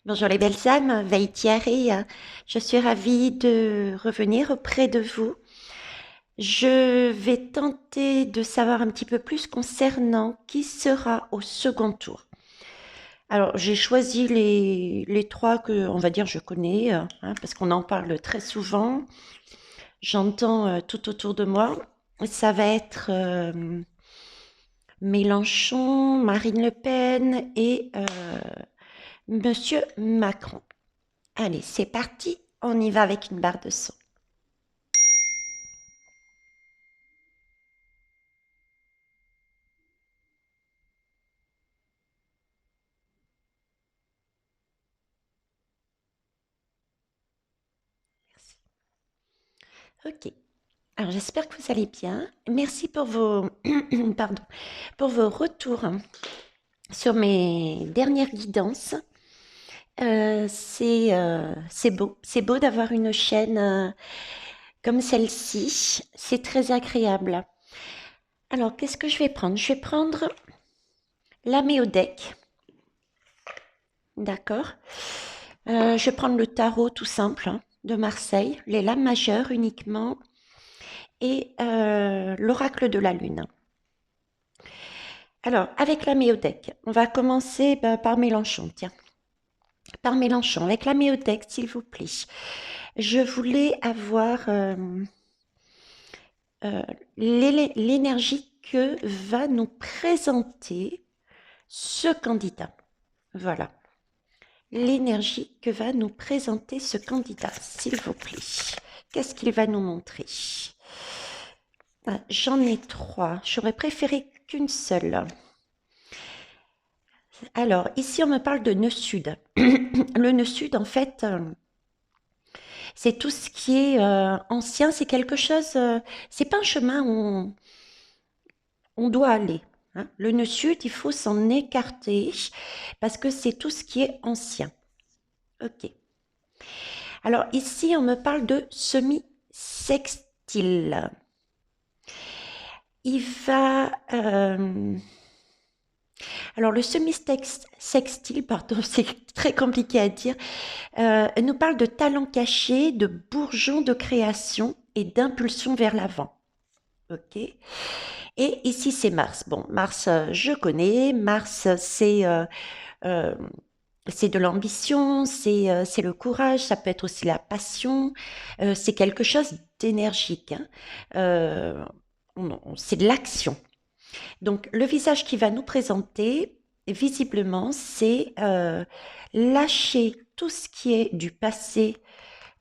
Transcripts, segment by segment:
Bonjour les belles âmes, Veitiari. Je suis ravie de revenir auprès de vous. Je vais tenter de savoir un petit peu plus concernant qui sera au second tour. Alors, j'ai choisi les trois que, on va dire, je connais, parce qu'on en parle très souvent. J'entends tout autour de moi. Ça va être Mélenchon, Marine Le Pen et Monsieur Macron. Allez, c'est parti, on y va avec une barre de son. Ok. Alors j'espère que vous allez bien. Merci pour vos, pardon, pour vos retours sur mes dernières guidances. C'est beau d'avoir une chaîne comme celle-ci. C'est très agréable. Alors qu'est-ce que je vais prendre? Je vais prendre la Méodec. D'accord. Je vais prendre le tarot tout simple de Marseille, les lames majeures uniquement et l'oracle de la lune. Alors, avec la Méodec, on va commencer par Mélenchon, tiens. Par Mélenchon, avec la Méodec, s'il vous plaît. Je voulais avoir euh, l'énergie que va nous présenter ce candidat. Voilà. L'énergie que va nous présenter ce candidat, s'il vous plaît. Qu'est-ce qu'il va nous montrer? J'en ai trois. J'aurais préféré qu'une seule. Alors, ici, on me parle de nœud sud. Le nœud sud, en fait, c'est tout ce qui est ancien. C'est quelque chose. C'est pas un chemin où on doit aller, hein. Le nœud sud, il faut s'en écarter parce que c'est tout ce qui est ancien. Ok. Alors, ici, on me parle de semi-sextile. Il va. Alors, le semi-sextile, pardon, c'est très compliqué à dire, nous parle de talent caché, de bourgeon de création et d'impulsion vers l'avant. Ok. Et ici, c'est Mars. Bon, Mars, je connais. Mars, euh, c'est de l'ambition, c'est le courage, ça peut être aussi la passion, c'est quelque chose d'énergique, hein. Euh, c'est de l'action. Donc, le visage qui va nous présenter, visiblement, c'est lâcher tout ce qui est du passé,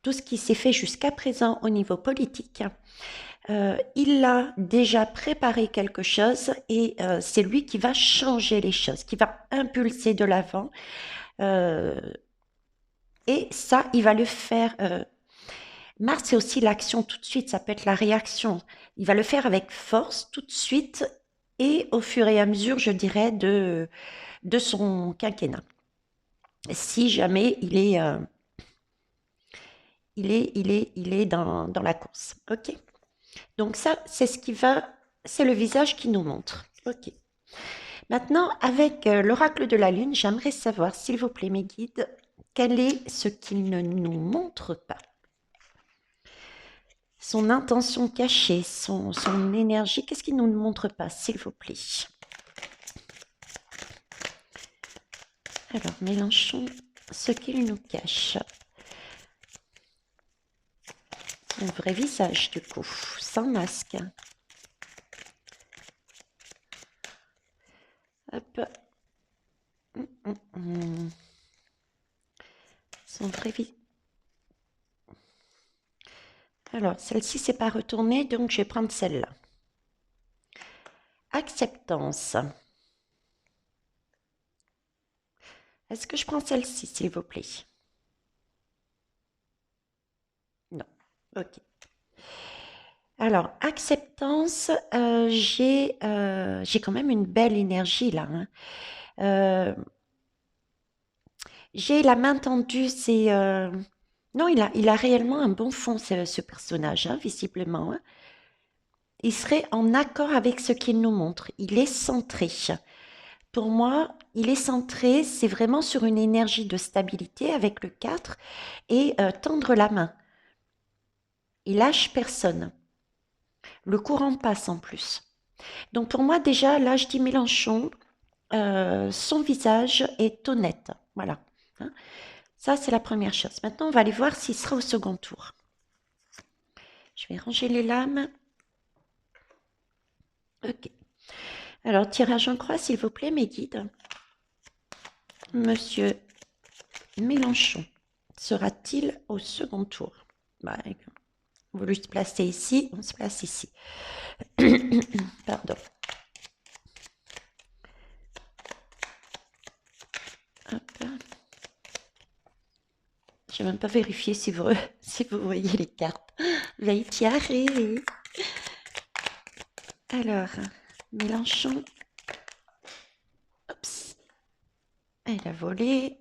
tout ce qui s'est fait jusqu'à présent au niveau politique. Il a déjà préparé quelque chose et c'est lui qui va changer les choses, qui va impulser de l'avant. Euh, et ça, il va le faire. Mars, c'est aussi l'action tout de suite, ça peut être la réaction. Il va le faire avec force tout de suite et au fur et à mesure, je dirais, de son quinquennat. Si jamais il est dans la course. OK. Donc ça, c'est le visage qui nous montre. OK. Maintenant, avec l'oracle de la lune, j'aimerais savoir, s'il vous plaît, mes guides, quel est ce qu'il ne nous montre pas? Son intention cachée, son énergie, qu'est-ce qu'il ne nous montre pas, s'il vous plaît? Alors, Mélenchon, ce qu'il nous cache. Son vrai visage, du coup, sans masque. Hop. Son vrai visage. Alors, celle-ci, c'est pas retournée, donc je vais prendre celle-là. Acceptance. Est-ce que je prends celle-ci, s'il vous plaît? Non. Ok. Alors, acceptance, j'ai quand même une belle énergie là, hein. Euh, j'ai la main tendue, non, il a réellement un bon fond, ce personnage, hein, visiblement, hein. Il serait en accord avec ce qu'il nous montre. Il est centré. Pour moi, il est centré, c'est vraiment sur une énergie de stabilité avec le 4 et tendre la main. Il lâche personne. Le courant passe en plus. Donc pour moi, déjà, là, je dis Mélenchon, son visage est honnête. Voilà. Hein. Ça, c'est la première chose. Maintenant, on va aller voir s'il sera au second tour. Je vais ranger les lames. Ok. Alors, tirage en croix, s'il vous plaît, mes guides. Monsieur Mélenchon sera-t-il au second tour? Bah, on veut se placer ici, on se place ici. Pardon. Hop. Je n'ai même pas vérifié si vous, si vous voyez les cartes. Veitiaré. Alors, Mélenchon. Oups. Elle a volé.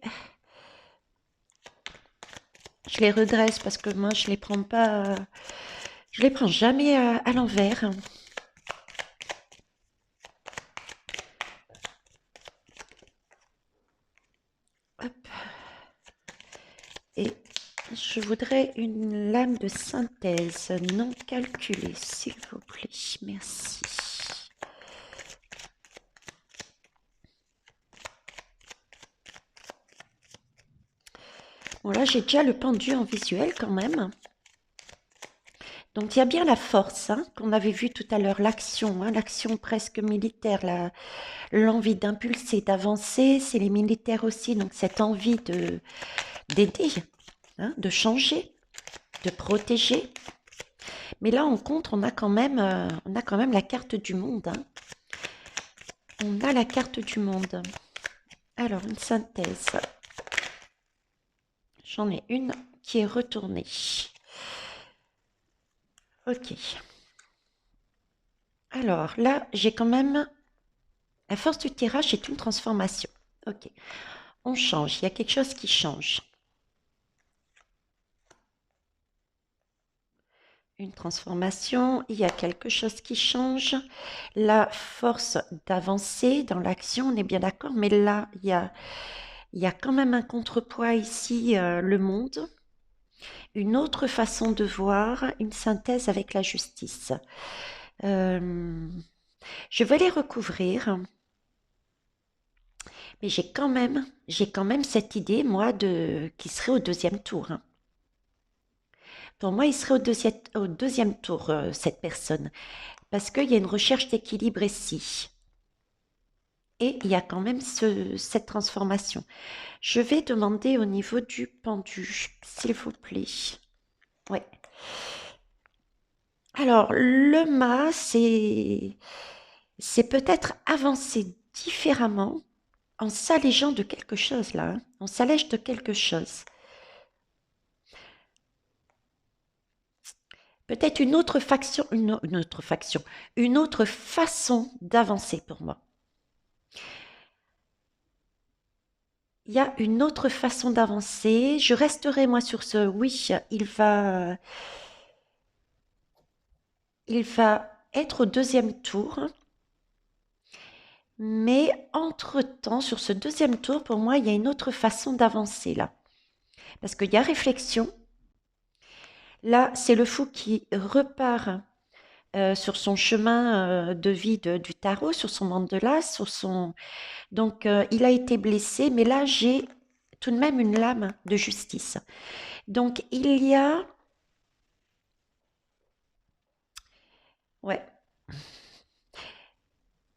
Je les redresse parce que moi, je les prends pas. Je les prends jamais à l'envers. Hop. Et je voudrais une lame de synthèse non calculée, s'il vous plaît. Merci. Bon, là, j'ai déjà le pendu en visuel quand même. Donc, il y a bien la force hein, qu'on avait vu tout à l'heure, l'action, hein, l'action presque militaire, l'envie d'impulser, d'avancer. C'est les militaires aussi, donc cette envie d'aider, hein, de changer, de protéger. Mais là, en contre, on a quand même la carte du monde. Hein. On a la carte du monde. Alors, une synthèse. J'en ai une qui est retournée. Ok. Alors, là, j'ai quand même... La force du tirage, c'est une transformation. Ok. On change. Il y a quelque chose qui change. Une transformation, il y a quelque chose qui change. La force d'avancer dans l'action, on est bien d'accord, mais là, il y a quand même un contrepoids ici, le monde. Une autre façon de voir, une synthèse avec la justice. Je vais les recouvrir, mais j'ai quand même cette idée, moi, qui serait au deuxième tour. Hein. Pour moi, il serait au deuxième tour, cette personne. Parce qu'il y a une recherche d'équilibre ici. Et il y a quand même cette transformation. Je vais demander au niveau du pendu, s'il vous plaît. Ouais. Alors, le mât, c'est peut-être avancer différemment en s'allégeant de quelque chose là. Hein. On s'allège de quelque chose. Peut-être une autre faction, une autre façon d'avancer pour moi. Il y a une autre façon d'avancer. Je resterai moi sur ce oui, il va être au deuxième tour. Mais entre-temps, sur ce deuxième tour, pour moi, il y a une autre façon d'avancer là. Parce qu'il y a réflexion. Là, c'est le fou qui repart sur son chemin de vie du tarot, sur son mandala, Donc, il a été blessé, mais là, j'ai tout de même une lame de justice. Donc, il y a... Ouais.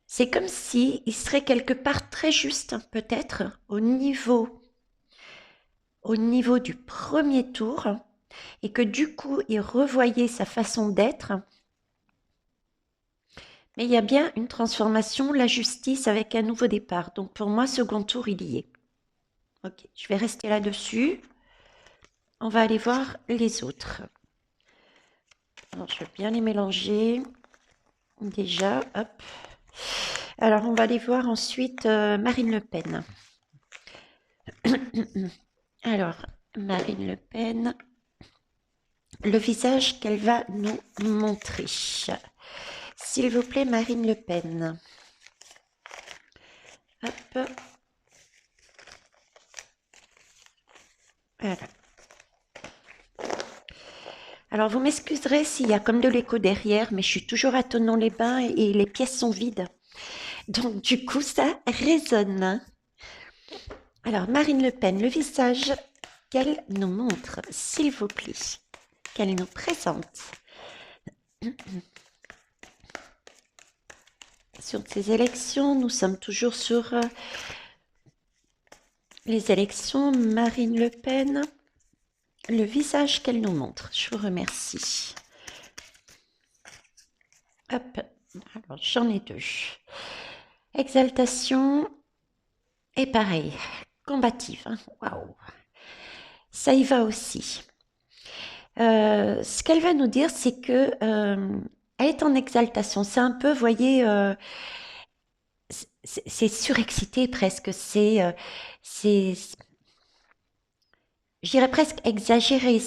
C'est comme si il serait quelque part très juste, peut-être, au niveau du premier tour, et que du coup, il revoyait sa façon d'être. Mais il y a bien une transformation, la justice avec un nouveau départ. Donc pour moi, second tour, il y est. Ok, je vais rester là-dessus. On va aller voir les autres. Alors, je vais bien les mélanger. Déjà, hop. Alors, on va aller voir ensuite Marine Le Pen. Alors, Marine Le Pen, le visage qu'elle va nous montrer. S'il vous plaît, Marine Le Pen. Hop. Voilà. Alors, vous m'excuserez s'il y a comme de l'écho derrière, mais je suis toujours à Thonon-les-Bains et les pièces sont vides. Donc, du coup, ça résonne. Alors, Marine Le Pen, le visage qu'elle nous montre, s'il vous plaît, qu'elle nous présente sur ces élections. Nous sommes toujours sur les élections. Marine Le Pen, le visage qu'elle nous montre. Je vous remercie. Hop, alors j'en ai deux. Exaltation et pareil, combative. Hein. Waouh, ça y va aussi. Ce qu'elle va nous dire, c'est que elle est en exaltation. C'est un peu, vous voyez, c'est surexcité presque. C'est, je dirais presque exagéré.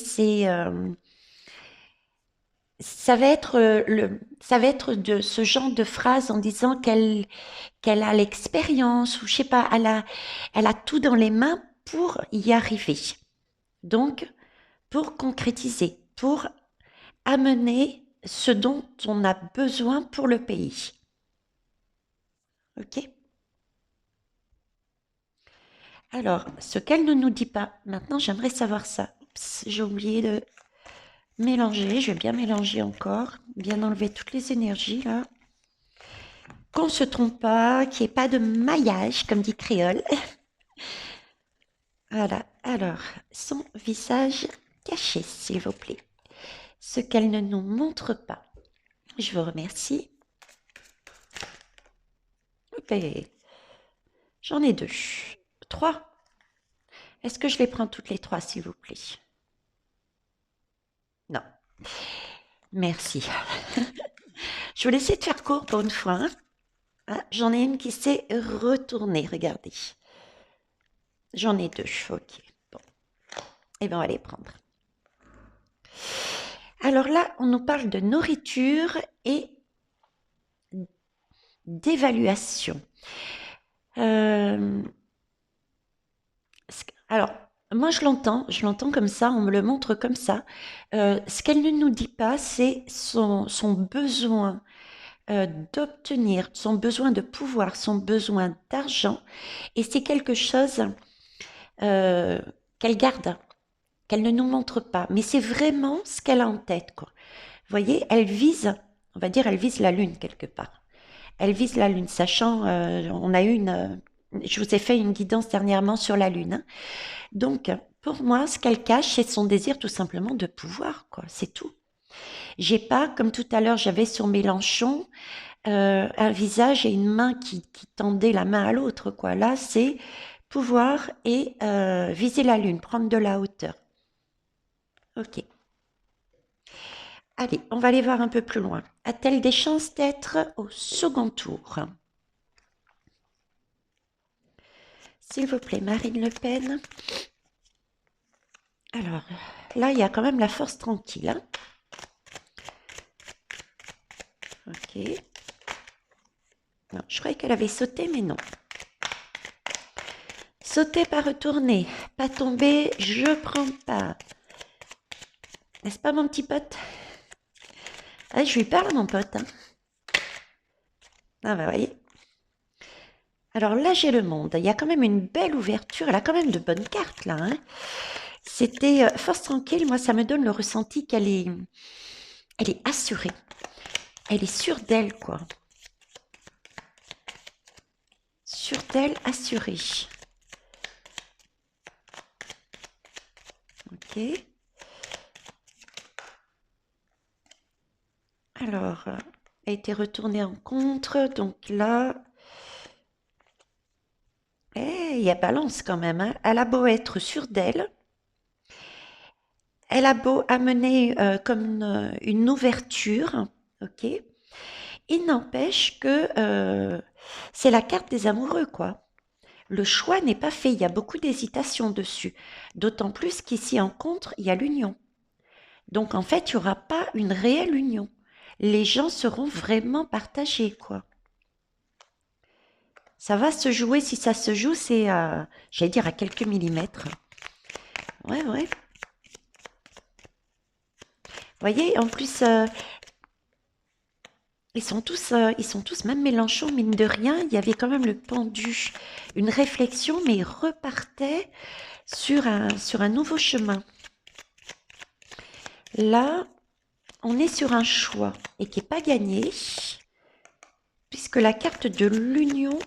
Ça va être de ce genre de phrase en disant qu'elle a l'expérience ou je sais pas, elle a tout dans les mains pour y arriver. Donc, pour concrétiser, pour amener ce dont on a besoin pour le pays. Ok? Alors, ce qu'elle ne nous dit pas, maintenant j'aimerais savoir ça. Oups, j'ai oublié de mélanger, je vais bien mélanger encore, bien enlever toutes les énergies là. Qu'on ne se trompe pas, qu'il n'y ait pas de maillage, comme dit Créole. Voilà, alors, son visage caché, s'il vous plaît. Ce qu'elle ne nous montre pas. Je vous remercie. Ok, j'en ai deux. Trois. Est-ce que je les prends toutes les trois, s'il vous plaît? Non. Merci. Je vais laisser de faire court pour une fois. Hein. Ah, j'en ai une qui s'est retournée, regardez. J'en ai deux, ok. Bon. Eh bien, on va les prendre. Alors là, on nous parle de nourriture et d'évaluation. Alors, moi je l'entends comme ça, on me le montre comme ça. Ce qu'elle ne nous dit pas, c'est son besoin d'obtenir, son besoin de pouvoir, son besoin d'argent. Et c'est quelque chose qu'elle garde, qu'elle ne nous montre pas. Mais c'est vraiment ce qu'elle a en tête, quoi. Vous voyez, elle vise, on va dire, elle vise la lune quelque part. Elle vise la lune, sachant, on a eu je vous ai fait une guidance dernièrement sur la lune. Hein. Donc, pour moi, ce qu'elle cache, c'est son désir tout simplement de pouvoir, quoi. C'est tout. J'ai pas, comme tout à l'heure, j'avais sur Mélenchon un visage et une main qui tendaient la main à l'autre, quoi. Là, c'est pouvoir et viser la lune, prendre de la hauteur. Ok. Allez, on va aller voir un peu plus loin. A-t-elle des chances d'être au second tour? S'il vous plaît, Marine Le Pen. Alors, là, il y a quand même la force tranquille. Hein. Ok. Non, je croyais qu'elle avait sauté, mais non. Sauter, pas retourner. Pas tomber, je prends pas. N'est-ce pas, mon petit pote? Ah, je lui parle, mon pote. Hein. Ah, bah, voyez. Alors là, j'ai le monde. Il y a quand même une belle ouverture. Elle a quand même de bonnes cartes, là. Hein. C'était force tranquille. Moi, ça me donne le ressenti qu'elle est assurée. Elle est sûre d'elle, quoi. Sûre d'elle, assurée. Ok. Alors, elle a été retournée en contre. Donc là, il y a balance quand même. Hein. Elle a beau être sûre d'elle. Elle a beau amener comme une ouverture. Ok. Il n'empêche que c'est la carte des amoureux, quoi. Le choix n'est pas fait, il y a beaucoup d'hésitation dessus. D'autant plus qu'ici en contre, il y a l'union. Donc en fait, il n'y aura pas une réelle union. Les gens seront vraiment partagés, quoi. Ça va se jouer, si ça se joue, c'est, j'allais dire, à quelques millimètres. Ouais, ouais. Vous voyez, en plus, ils sont tous, même Mélenchon, mine de rien, il y avait quand même le pendu, une réflexion, mais il repartait sur un nouveau chemin. Là, on est sur un choix et qui n'est pas gagné, puisque la carte de l'union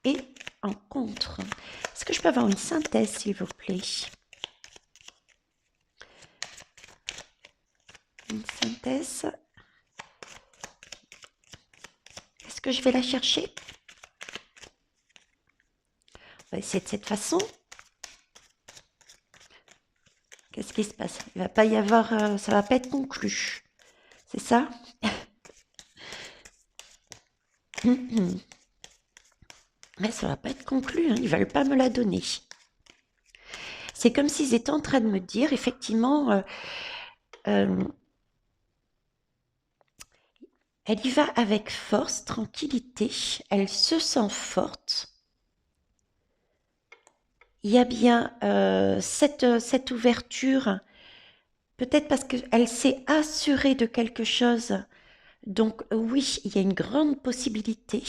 est en contre. Est-ce que je peux avoir une synthèse, s'il vous plaît? Une synthèse. Est-ce que je vais la chercher? On va essayer de cette façon. Qu'est-ce qui se passe? Il va pas y avoir, ça va pas être conclu. C'est ça? Mais ça va pas être conclu, hein. Ils veulent pas me la donner. C'est comme s'ils étaient en train de me dire, effectivement, euh, elle y va avec force, tranquillité, elle se sent forte. Il y a bien cette ouverture, peut-être parce qu'elle s'est assurée de quelque chose. Donc oui, il y a une grande possibilité.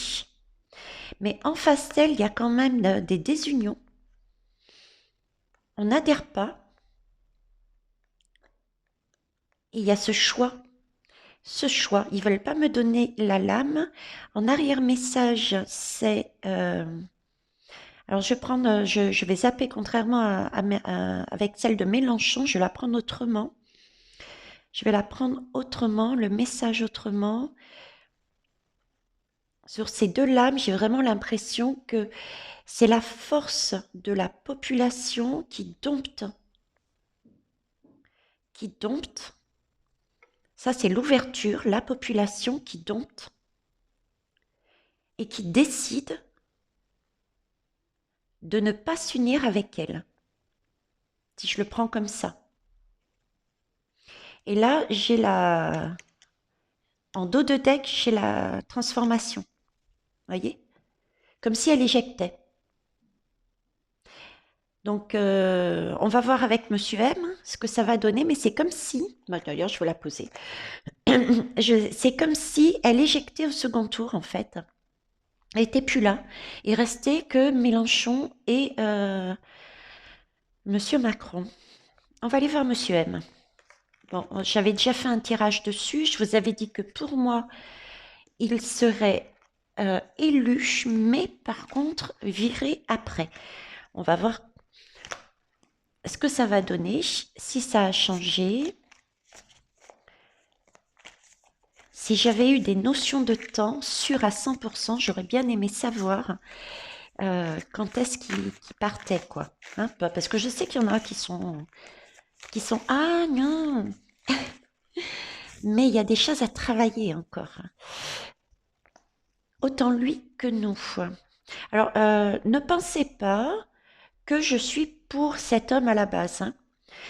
Mais en face d'elle, il y a quand même des désunions. On n'adhère pas. Et il y a ce choix. Ce choix, ils ne veulent pas me donner la lame. En arrière-message, c'est... alors je vais prendre, je vais zapper contrairement avec celle de Mélenchon, je vais la prendre autrement. Je vais la prendre autrement, le message autrement. Sur ces deux lames, j'ai vraiment l'impression que c'est la force de la population qui dompte. Qui dompte. Ça, c'est l'ouverture, la population qui dompte et qui décide de ne pas s'unir avec elle. Si je le prends comme ça. Et là, j'ai en dos de deck, j'ai la transformation. Voyez? Comme si elle éjectait. Donc, on va voir avec Monsieur M ce que ça va donner, mais c'est comme si, bah, d'ailleurs, je vais la poser. C'est comme si elle éjectait au second tour, en fait. Elle n'était plus là. Il restait que Mélenchon et Monsieur Macron. On va aller voir Monsieur M. Bon, j'avais déjà fait un tirage dessus. Je vous avais dit que pour moi, il serait élu, mais par contre, viré après. On va voir ce que ça va donner, si ça a changé. Si j'avais eu des notions de temps sûres à 100%, j'aurais bien aimé savoir quand est-ce qu'il partait, quoi. Hein, parce que je sais qu'il y en a qui sont ah non, mais il y a des choses à travailler encore. Autant lui que nous. Alors, ne pensez pas que je suis pour cet homme à la base, hein.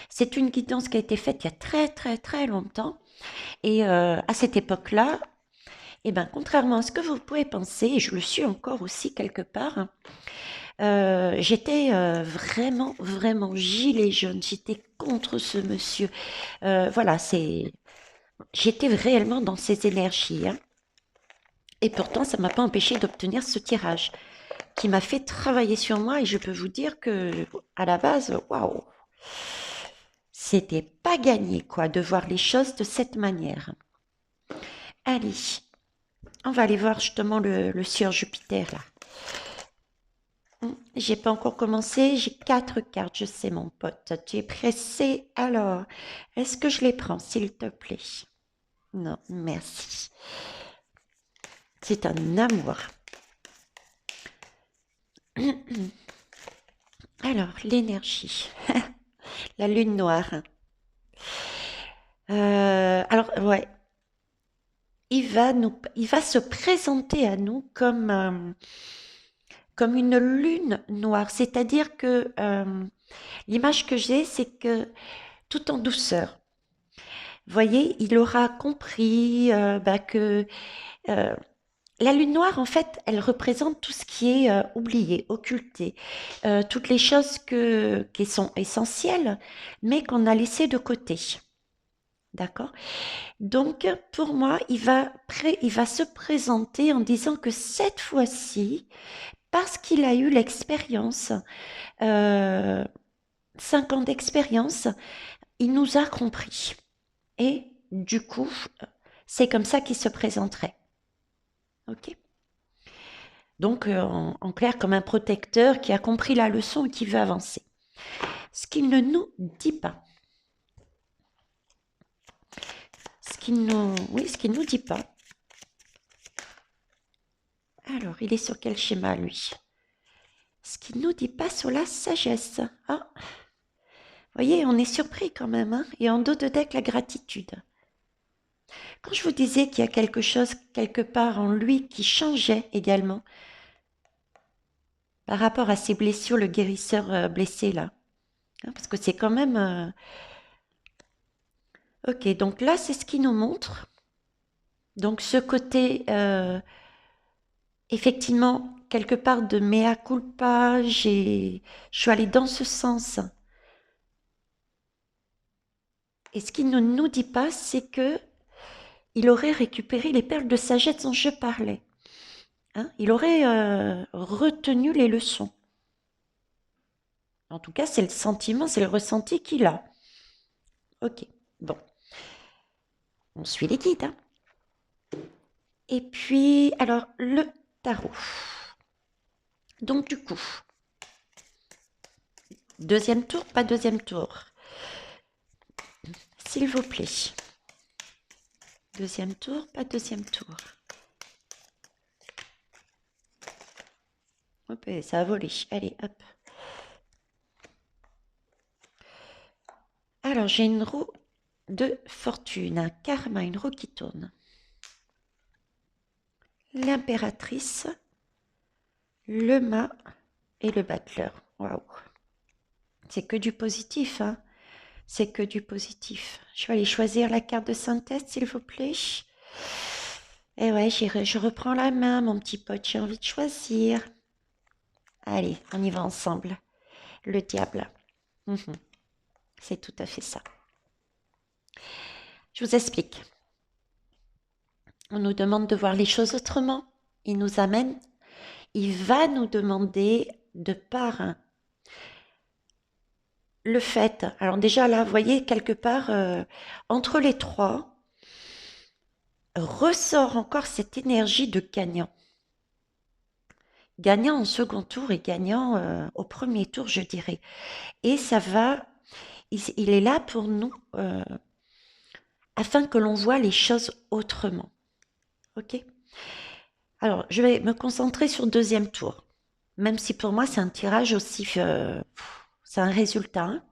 C'est une guidance qui a été faite il y a très très très longtemps. Et à cette époque-là, eh ben, contrairement à ce que vous pouvez penser, et je le suis encore aussi quelque part, hein, j'étais vraiment, vraiment gilet jaune. J'étais contre ce monsieur. Voilà, j'étais réellement dans ces énergies, hein. Et pourtant, ça ne m'a pas empêché d'obtenir ce tirage qui m'a fait travailler sur moi. Et je peux vous dire que, à la base, waouh, c'était pas gagné, quoi, de voir les choses de cette manière. Allez, on va aller voir justement le sieur Jupiter, là. J'ai pas encore commencé, j'ai 4 cartes, je sais mon pote. Tu es pressé, alors, est-ce que je les prends, s'il te plaît? Non, merci. C'est un amour. Alors, l'énergie. La lune noire. Alors, ouais, il va se présenter à nous comme une lune noire. C'est-à-dire que l'image que j'ai, c'est que tout en douceur. Vous voyez, il aura compris bah, que La lune noire, en fait, elle représente tout ce qui est oublié, occulté, toutes les choses qui sont essentielles, mais qu'on a laissées de côté. D'accord? Donc, pour moi, il va se présenter en disant que cette fois-ci, parce qu'il a eu l'expérience, euh, 5 ans d'expérience, il nous a compris. Et du coup, c'est comme ça qu'il se présenterait. Ok? Donc, en clair, comme un protecteur qui a compris la leçon et qui veut avancer. Ce qu'il ne nous dit pas. Oui, ce qu'il nous dit pas. Alors, il est sur quel schéma, lui? Ce qu'il nous dit pas sur la sagesse. Ah, vous voyez, on est surpris quand même, hein? Et en dos de deck, la gratitude. Quand je vous disais qu'il y a quelque chose quelque part en lui qui changeait également, par rapport à ses blessures, le guérisseur blessé là. Hein, parce que c'est quand même... Ok, donc là, c'est ce qu'il nous montre. Donc ce côté, effectivement, quelque part de mea culpa, je suis allée dans ce sens. Et ce qu'il ne nous dit pas, c'est que il aurait récupéré les perles de sagesse dont je parlais. Hein, il aurait retenu les leçons. En tout cas, c'est le sentiment, c'est le ressenti qu'il a. Ok, bon. On suit les guides. Hein. Et puis, alors, le tarot. Donc, du coup, deuxième tour, pas deuxième tour. S'il vous plaît. Deuxième tour, pas deuxième tour. Hop, ça a volé. Allez, hop. Alors, j'ai une roue de fortune, un karma, une roue qui tourne. L'impératrice, le mât et le battleur. Waouh. C'est que du positif, hein. C'est que du positif. Je vais aller choisir la carte de synthèse, s'il vous plaît. Et ouais, je reprends la main, mon petit pote. J'ai envie de choisir. Allez, on y va ensemble. Le diable. C'est tout à fait ça. Je vous explique. On nous demande de voir les choses autrement. Il nous amène, il va nous demander de par le fait. Alors déjà là, vous voyez, quelque part, entre les trois, ressort encore cette énergie de gagnant. Gagnant en second tour et gagnant au premier tour, je dirais. Et ça va, il est là pour nous, afin que l'on voit les choses autrement. Ok? Alors, je vais me concentrer sur le deuxième tour. Même si pour moi, c'est un tirage aussi, c'est un résultat. Hein.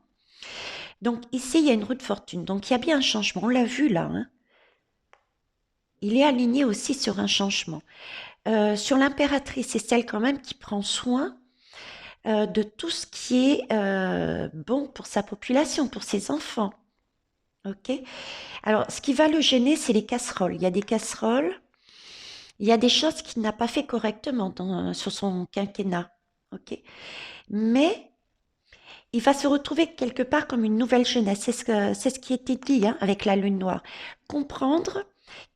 Donc ici, il y a une roue de fortune. Donc il y a bien un changement. On l'a vu là. Hein. Il est aligné aussi sur un changement. Sur l'impératrice, c'est celle quand même qui prend soin de tout ce qui est bon pour sa population, pour ses enfants. Ok. Alors, ce qui va le gêner, c'est les casseroles. Il y a des casseroles. Il y a des choses qu'il n'a pas fait correctement sur son quinquennat. Ok. Mais il va se retrouver quelque part comme une nouvelle jeunesse. C'est ce qui était dit hein, avec la lune noire. Comprendre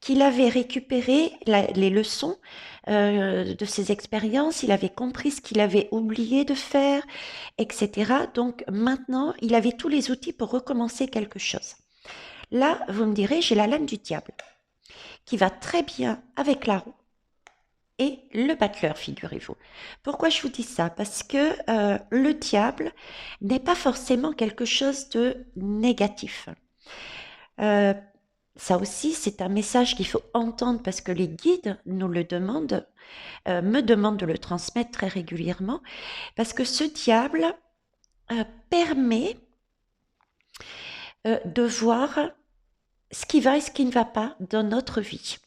qu'il avait récupéré les leçons de ses expériences, il avait compris ce qu'il avait oublié de faire, etc. Donc maintenant, il avait tous les outils pour recommencer quelque chose. Là, vous me direz, j'ai la lame du diable, qui va très bien avec la roue et le battleur, figurez-vous. Pourquoi je vous dis ça? Parce que le diable n'est pas forcément quelque chose de négatif. Ça aussi, c'est un message qu'il faut entendre parce que les guides nous le demandent, me demandent de le transmettre très régulièrement, parce que ce diable permet de voir ce qui va et ce qui ne va pas dans notre vie.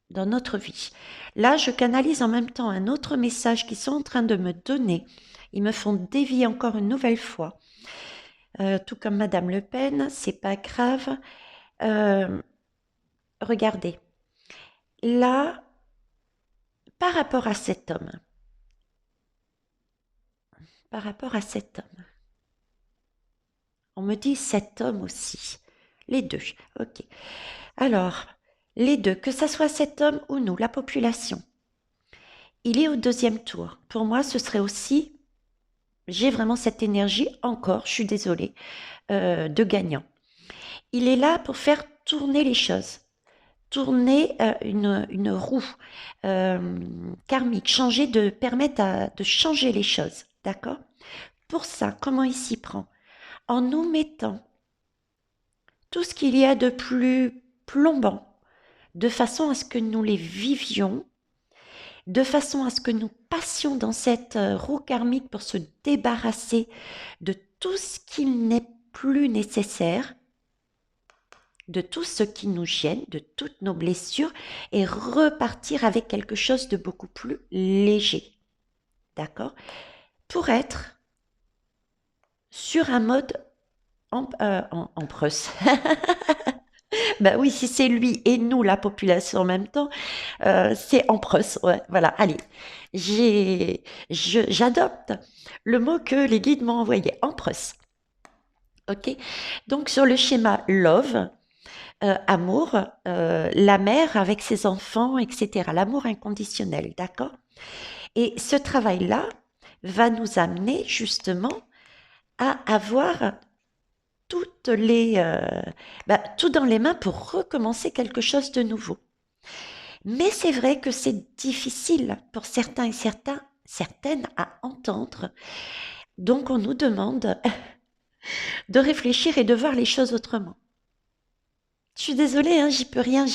Dans notre vie. Là, je canalise en même temps un autre message qu'ils sont en train de me donner. Ils me font dévier encore une nouvelle fois. Tout comme Madame Le Pen, c'est pas grave. Regardez. là, par rapport à cet homme, par rapport à cet homme, on me dit cet homme aussi, les deux, ok. Alors, les deux, que ça soit cet homme ou nous, la population, il est au deuxième tour. Pour moi, ce serait aussi, j'ai vraiment cette énergie encore, je suis désolée, de gagnant. Il est là pour faire tourner les choses, tourner une roue karmique, permettre de changer les choses, d'accord? Pour ça, comment il s'y prend? En nous mettant tout ce qu'il y a de plus plombant, de façon à ce que nous les vivions, de façon à ce que nous passions dans cette roue karmique pour se débarrasser de tout ce qui n'est plus nécessaire, de tout ce qui nous gêne, de toutes nos blessures, et repartir avec quelque chose de beaucoup plus léger. D'accord? Pour être sur un mode en Prusse. Ben oui, si c'est lui et nous, la population en même temps, c'est en Prusse. Ouais, voilà, allez. J'adopte le mot que les guides m'ont envoyé, en Prusse. Ok? Donc sur le schéma love, amour, la mère avec ses enfants, etc. L'amour inconditionnel, d'accord? Et ce travail-là va nous amener justement à avoir tout dans les mains pour recommencer quelque chose de nouveau. Mais c'est vrai que c'est difficile pour certains et certaines à entendre. Donc on nous demande de réfléchir et de voir les choses autrement. Je suis désolée, hein, j'y peux rien.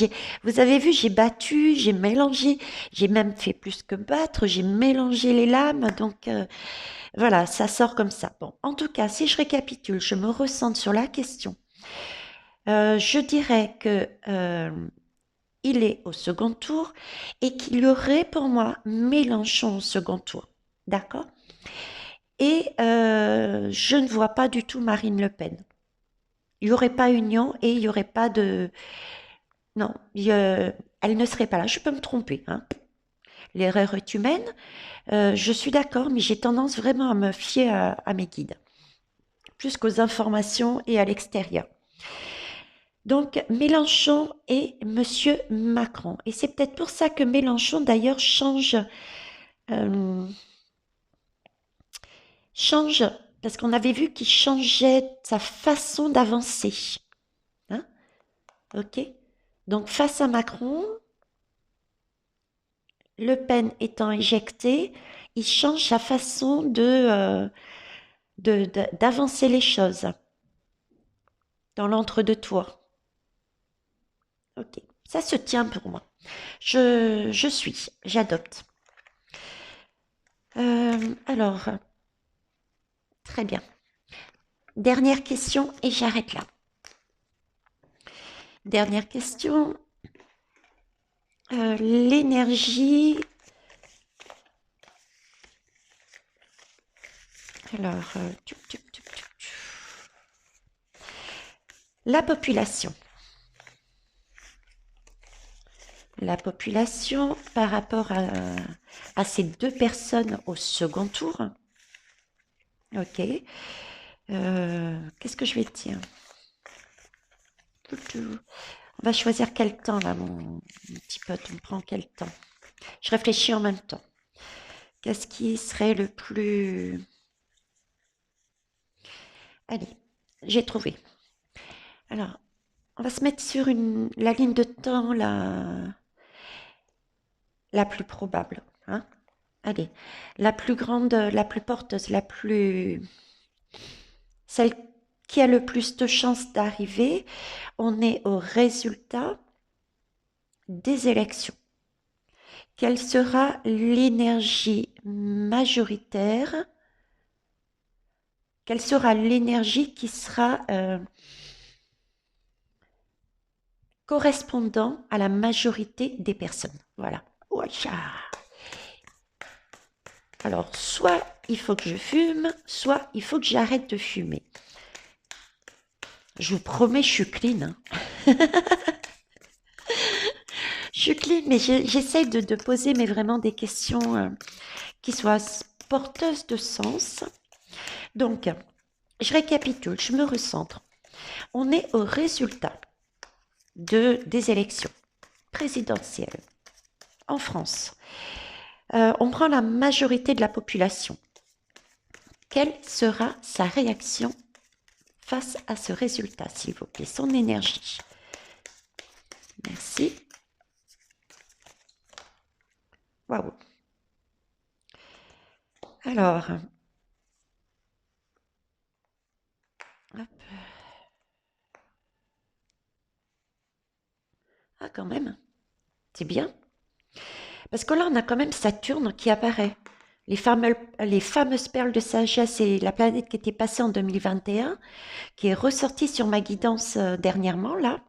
Vous avez vu, j'ai battu, j'ai mélangé, j'ai même fait plus que battre, j'ai mélangé les lames, donc voilà, ça sort comme ça. Bon, en tout cas, si je récapitule, je me ressente sur la question. Je dirais que il est au second tour et qu'il y aurait pour moi Mélenchon au second tour, d'accord? Et je ne vois pas du tout Marine Le Pen. Il n'y aurait pas union et il n'y aurait pas de... Non, elle ne serait pas là. Je peux me tromper, hein. L'erreur est humaine. Je suis d'accord, mais j'ai tendance vraiment à me fier à mes guides, plus qu'aux informations et à l'extérieur. Donc Mélenchon et Monsieur Macron. Et c'est peut-être pour ça que Mélenchon, d'ailleurs, euh, change, parce qu'on avait vu qu'il changeait sa façon d'avancer. Hein? Ok? Donc face à Macron, Le Pen étant éjecté, il change sa façon d'avancer les choses dans l'entre-deux-tours. Ok, ça se tient pour moi. J'adopte. Alors, très bien. Dernière question et j'arrête là. Dernière question. L'énergie. Alors, la population. La population par rapport à ces deux personnes au second tour. Ok. Qu'est-ce que je vais dire? On va choisir quel temps là, mon petit pote. On prend quel temps? Je réfléchis en même temps. Qu'est-ce qui serait le plus... Allez, j'ai trouvé. Alors, on va se mettre sur la ligne de temps la plus probable. Hein? Allez, la plus grande, la plus porteuse, celle qui a le plus de chances d'arriver. On est au résultat des élections. Quelle sera l'énergie majoritaire? Quelle sera l'énergie qui sera correspondant à la majorité des personnes? Voilà. Alors, soit il faut que je fume, soit il faut que j'arrête de fumer. Je vous promets, je suis clean. Hein. Je suis clean, mais j'essaye de poser mais vraiment des questions qui soient porteuses de sens. Donc, je récapitule, je me recentre. On est au résultat des élections présidentielles en France. On prend la majorité de la population. Quelle sera sa réaction face à ce résultat, s'il vous plaît? Son énergie. Merci. Waouh. Alors, hop. Ah, quand même, c'est bien. Parce que là, on a quand même Saturne qui apparaît. Les fameuses perles de sagesse et la planète qui était passée en 2021, qui est ressortie sur ma guidance dernièrement, là,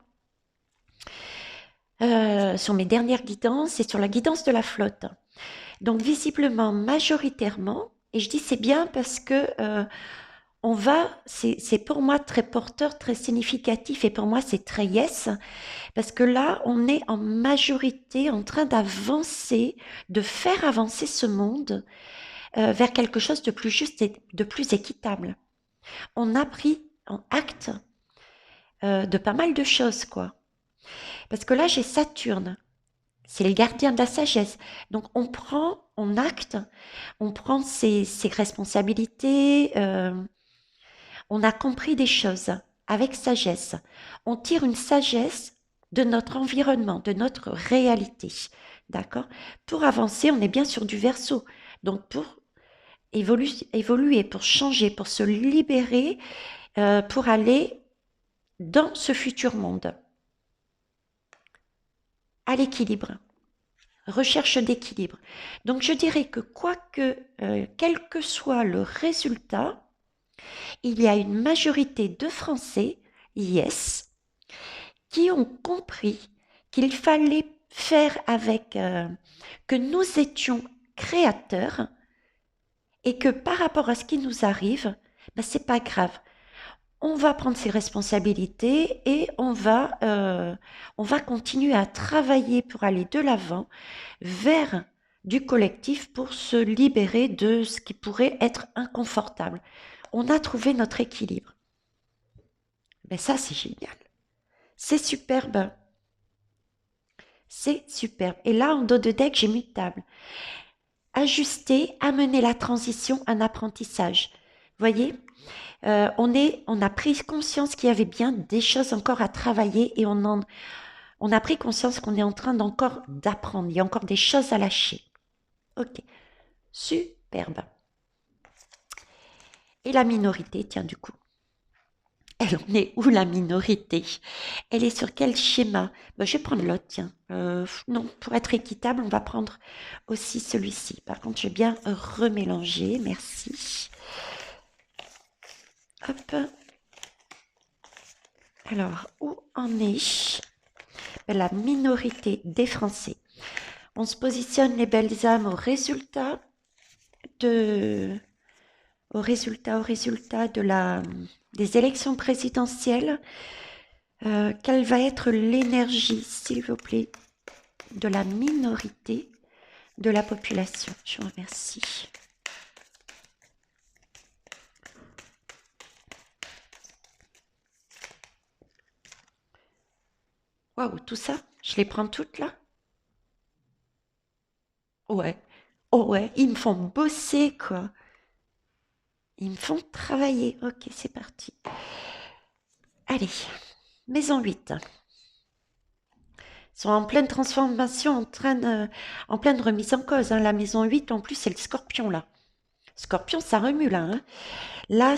sur mes dernières guidances et sur la guidance de la flotte. Donc, visiblement, majoritairement, et je dis c'est bien parce que c'est pour moi très porteur, très significatif, et pour moi c'est très yes, parce que là, on est en majorité en train d'avancer, de faire avancer ce monde vers quelque chose de plus juste et de plus équitable. On a pris en acte de pas mal de choses, quoi. Parce que là, j'ai Saturne, c'est le gardien de la sagesse. Donc, on acte, on prend ses responsabilités, on a compris des choses avec sagesse. On tire une sagesse de notre environnement, de notre réalité. D'accord? Pour avancer, on est bien sur du verso. Donc, pour évoluer, pour changer, pour se libérer, pour aller dans ce futur monde. À l'équilibre. Recherche d'équilibre. Donc, je dirais que quel que soit le résultat, il y a une majorité de Français, yes, qui ont compris qu'il fallait faire avec, que nous étions créateurs et que par rapport à ce qui nous arrive, ben, c'est pas grave. On va prendre ses responsabilités et on va continuer à travailler pour aller de l'avant vers du collectif pour se libérer de ce qui pourrait être inconfortable. On a trouvé notre équilibre. Mais ça, c'est génial. C'est superbe. C'est superbe. Et là, en dos de deck, j'ai mutable. Ajuster, amener la transition, un apprentissage. Voyez, on a pris conscience qu'il y avait bien des choses encore à travailler et on a pris conscience qu'on est en train d'encore d'apprendre. Il y a encore des choses à lâcher. Ok, superbe. Et la minorité, tiens, du coup. Elle en est où la minorité? Elle est sur quel schéma? Ben, je vais prendre l'autre, tiens. Non, pour être équitable, on va prendre aussi celui-ci. Par contre, je vais bien remélanger. Merci. Hop. Alors, où en est la minorité des Français? On se positionne les belles âmes de, au résultat des élections présidentielles. Quelle va être l'énergie, s'il vous plaît, de la minorité de la population? Je vous remercie. Waouh, tout ça, je les prends toutes là? Ouais. Oh ouais, ils me font bosser, quoi. Ils me font travailler. Ok, c'est parti. Allez, maison 8. Ils sont en pleine transformation, en pleine remise en cause, hein. La maison 8, en plus, c'est le scorpion, là. Scorpion, ça remue, là, hein. Là,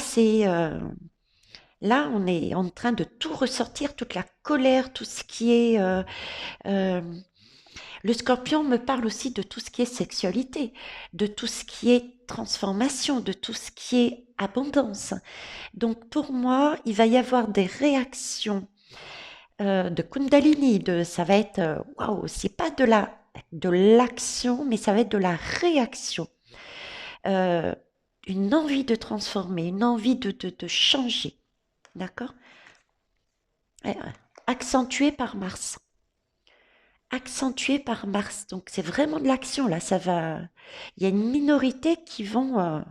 là, on est en train de tout ressortir, toute la colère, tout ce qui est... euh, le scorpion me parle aussi de tout ce qui est sexualité, de tout ce qui est transformation, de tout ce qui est abondance. Donc pour moi, il va y avoir des réactions de Kundalini, ça va être, waouh, c'est pas de l'action, mais ça va être de la réaction. Euh, une envie de transformer, une envie de changer. D'accord? Accentuée par Mars. accentué par Mars. Donc c'est vraiment de l'action là, ça va. Il y a une minorité qui vont,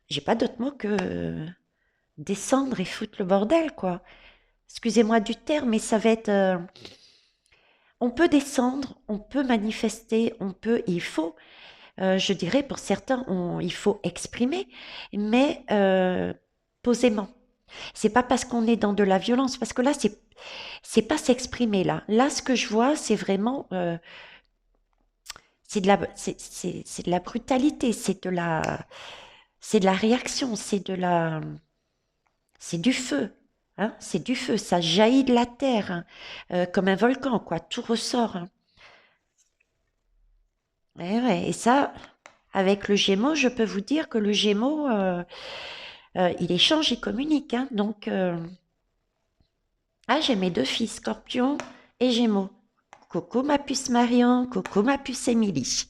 j'ai pas d'autre mot que descendre et foutre le bordel quoi. Excusez-moi du terme, mais ça va être. On peut descendre, on peut manifester, on peut, il faut. Je dirais pour certains, il faut exprimer, mais posément. C'est pas parce qu'on est dans de la violence, parce que là, c'est pas s'exprimer là. Là, ce que je vois, c'est vraiment, c'est de la brutalité, c'est de la réaction, c'est du feu. Hein, c'est du feu, ça jaillit de la terre, hein, comme un volcan, quoi. Tout ressort. Hein. Ouais, et ça, avec le Gémeaux, je peux vous dire que le Gémeaux, il échange, il communique. Hein, donc, j'ai mes deux filles, Scorpion et Gémeaux. Coucou ma puce Marion, coucou ma puce Émilie.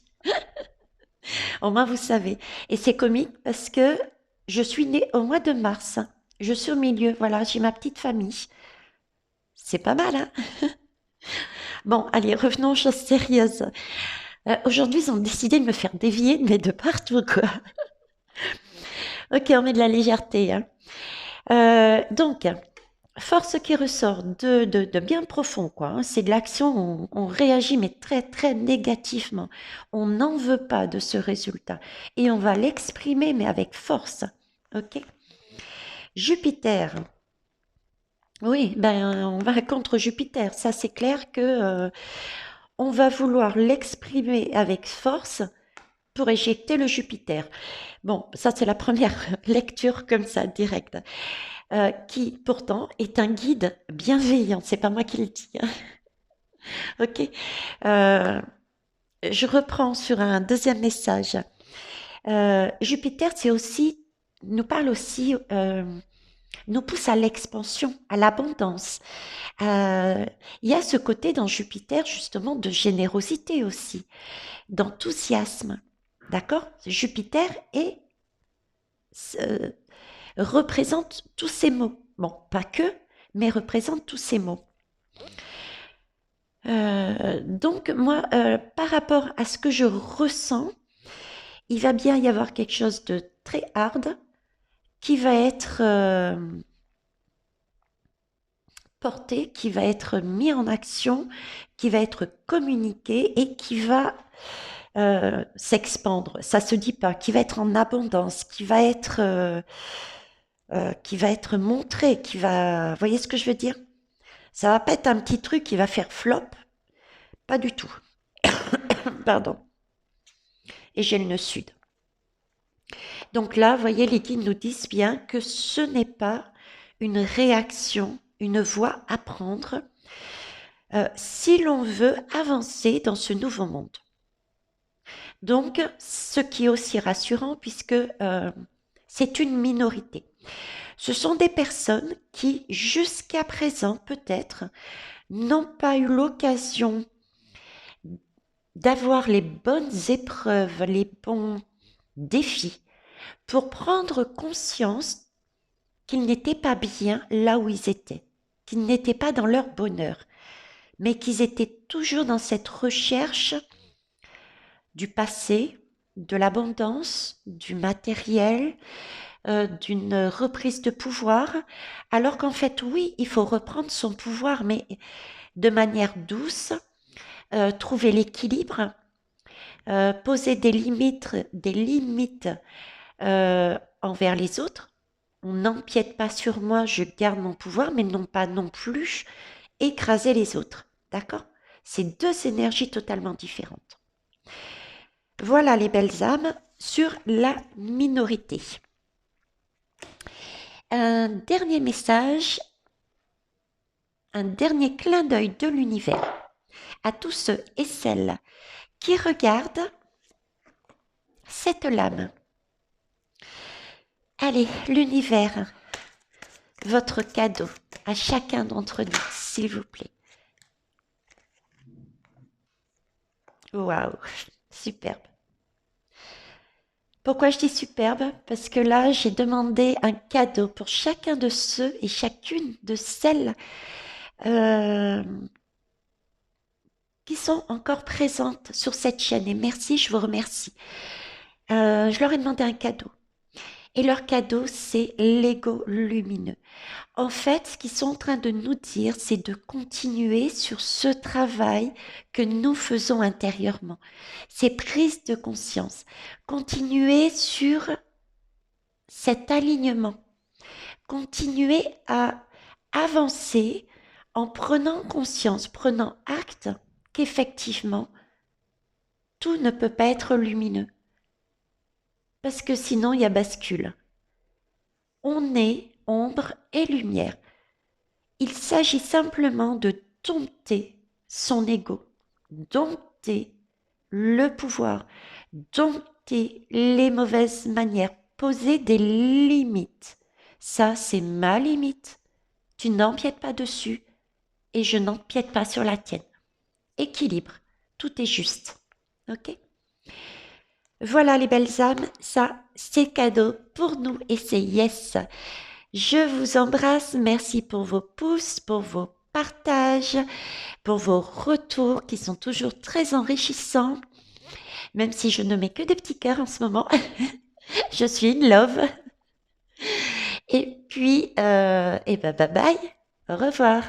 Au moins vous savez. Et c'est comique parce que je suis née au mois de mars. Je suis au milieu, voilà, j'ai ma petite famille. C'est pas mal, hein? Bon, allez, revenons aux choses sérieuses. Aujourd'hui, ils ont décidé de me faire dévier, mais de partout, quoi. Ok, on met de la légèreté, hein. Donc, force qui ressort de bien profond, quoi. Hein. C'est de l'action, on réagit, mais très, très négativement. On n'en veut pas de ce résultat. Et on va l'exprimer, mais avec force. Ok? Jupiter. Oui, ben, on va contre Jupiter. Ça, c'est clair que on va vouloir l'exprimer avec force pour éjecter le Jupiter. Bon, ça, c'est la première lecture comme ça, directe. Qui pourtant est un guide bienveillant. C'est pas moi qui le dis. Hein. Ok. Euh, je reprends sur un deuxième message. Jupiter, c'est aussi nous parle aussi, nous pousse à l'expansion, à l'abondance. Il y a ce côté dans Jupiter justement de générosité aussi, d'enthousiasme. D'accord? Jupiter est euh, représente tous ces mots. Bon, pas que, mais représente tous ces mots. Donc moi, par rapport à ce que je ressens, il va bien y avoir quelque chose de très hard qui va être porté, qui va être mis en action, qui va être communiqué et qui va s'expandre. Ça se dit pas, qui va être en abondance, qui va être montré, qui va, vous voyez ce que je veux dire? Ça va pas être un petit truc qui va faire flop, pas du tout. Pardon. Et j'ai le nœud sud. Donc là, vous voyez, les guides nous disent bien que ce n'est pas une réaction, une voie à prendre si l'on veut avancer dans ce nouveau monde. Donc, ce qui est aussi rassurant puisque c'est une minorité. Ce sont des personnes qui, jusqu'à présent, peut-être, n'ont pas eu l'occasion d'avoir les bonnes épreuves, les bons défis pour prendre conscience qu'ils n'étaient pas bien là où ils étaient, qu'ils n'étaient pas dans leur bonheur, mais qu'ils étaient toujours dans cette recherche du passé, de l'abondance, du matériel, d'une reprise de pouvoir, alors qu'en fait, oui, il faut reprendre son pouvoir, mais de manière douce, trouver l'équilibre, poser des limites envers les autres. On n'empiète pas sur moi, je garde mon pouvoir, mais non pas non plus écraser les autres. D'accord? C'est deux énergies totalement différentes. Voilà les belles âmes sur la minorité. Un dernier message, un dernier clin d'œil de l'univers à tous ceux et celles qui regardent cette lame. Allez, l'univers, votre cadeau à chacun d'entre nous, s'il vous plaît. Waouh, superbe. Pourquoi je dis superbe? Parce que là, j'ai demandé un cadeau pour chacun de ceux et chacune de celles qui sont encore présentes sur cette chaîne. Et merci, je vous remercie. Je leur ai demandé un cadeau. Et leur cadeau, c'est l'ego lumineux. En fait, ce qu'ils sont en train de nous dire, c'est de continuer sur ce travail que nous faisons intérieurement. Ces prises de conscience. Continuer sur cet alignement. Continuer à avancer en prenant conscience, prenant acte qu'effectivement, tout ne peut pas être lumineux. Parce que sinon, il y a bascule. On est ombre et lumière. Il s'agit simplement de dompter son ego, dompter le pouvoir, dompter les mauvaises manières, poser des limites. Ça, c'est ma limite. Tu n'empiètes pas dessus et je n'empiète pas sur la tienne. Équilibre, tout est juste. Ok? Voilà les belles âmes, ça c'est cadeau pour nous et c'est yes. Je vous embrasse, merci pour vos pouces, pour vos partages, pour vos retours qui sont toujours très enrichissants, même si je ne mets que des petits cœurs en ce moment. Je suis in love. Et puis, bye bye, au revoir.